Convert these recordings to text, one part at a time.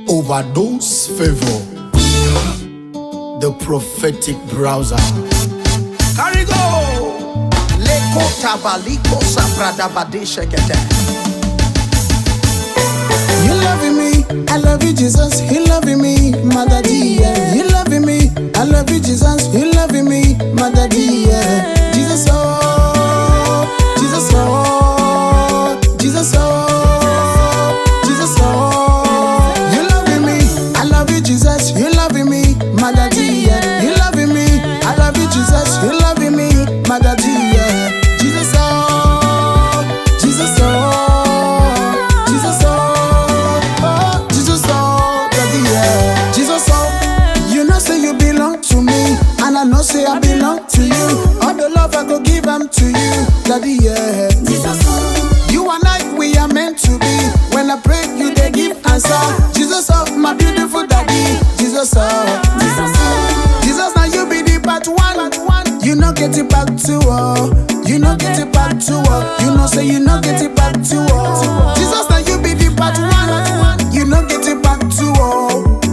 Overdose Favor, the prophetic browser. Carry go! Leko tabaliko sabrada bade shekete. You loving me, I love you, Jesus. You loving me, Mother dear. You loving me, I love you, Jesus. You loving me, Mother dear. Jesus, oh, Jesus, oh, Jesus, oh, Jesus, oh. You loving me, I love you, Jesus. You loving me, Mother dear. You loving me, I love you, Jesus. You loving me, Mother dear. Jesus, oh, Jesus, oh, Jesus, oh. Jesus, oh, daddy, yeah. Jesus, oh, you know say you belong to me, and I know say I belong to you. All the love I go give them to you, daddy, yeah. Jesus, oh, you and I, we are meant to be. When I pray, you they give answer. Jesus, oh, my beautiful daddy. Jesus, oh, Jesus, oh, Jesus, now you be the part one. You know get it back to you know get it back to you know say you know get it back to Jesus, now you be the part one. You know get it back to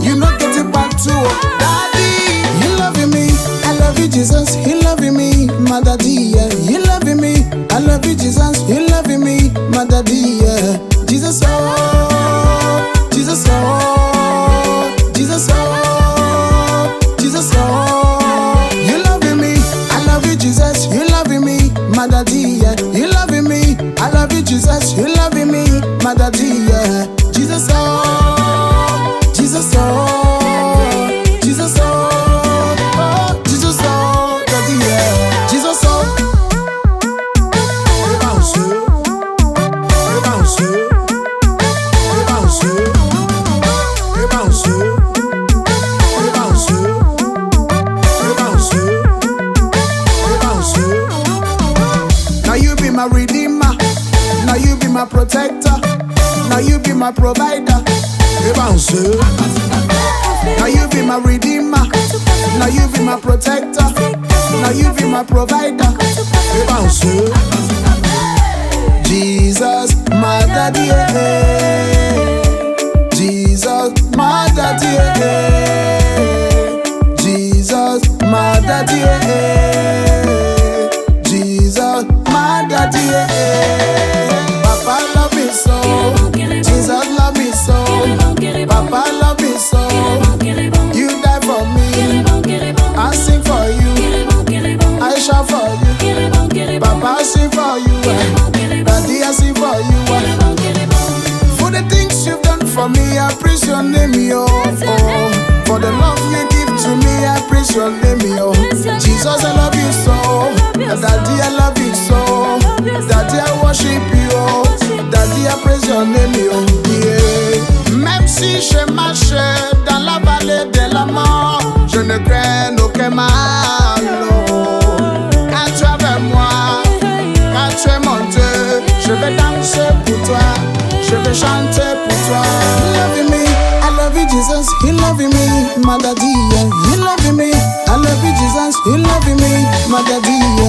you know get it back to daddy. You loving me, I love you, Jesus. You loving me, Mother dear. You loving me, I love you, Jesus. You loving me, Mother dear. Jesus, oh, Jesus, oh, Jesus, oh, Jesus, oh. You loving me, I love you, Jesus. You loving me, Mother dear. You loving me, I love you, Jesus. You loving me, Mother dear. Jesus, oh, Jesus, oh, Jesus, oh, Jesus, oh, daddy, yeah. Jesus, oh. Now you be my redeemer, now you be my protector, now you be my provider. Now you be my redeemer, now you be my protector, now you be my provider. Jesus, my daddy, Jesus, my daddy, Jesus, my daddy, Jesus, my daddy. Papa love me so, Jesus love me so, Papa love me so. You die for me, I sing for you, I shout for you. Papa sing for you, Daddy I sing for you. For the things you've done for me, I praise your name, yo. Oh, for the love you give to me, I praise your name, yo. Jesus, I love you so, Daddy I love you so, Daddy I worship you, Daddy I praise your name, yo. Yeah. Même si je marche dans la vallée de la mort, je ne crains aucun mal. Quand tu es avec moi, quand tu es mon Dieu, je vais danser pour toi, je vais chanter pour toi. You loving me, I love you, Jesus. You loving me, Mother dear. You loving me, I love you, Jesus. You loving me, Mother dear.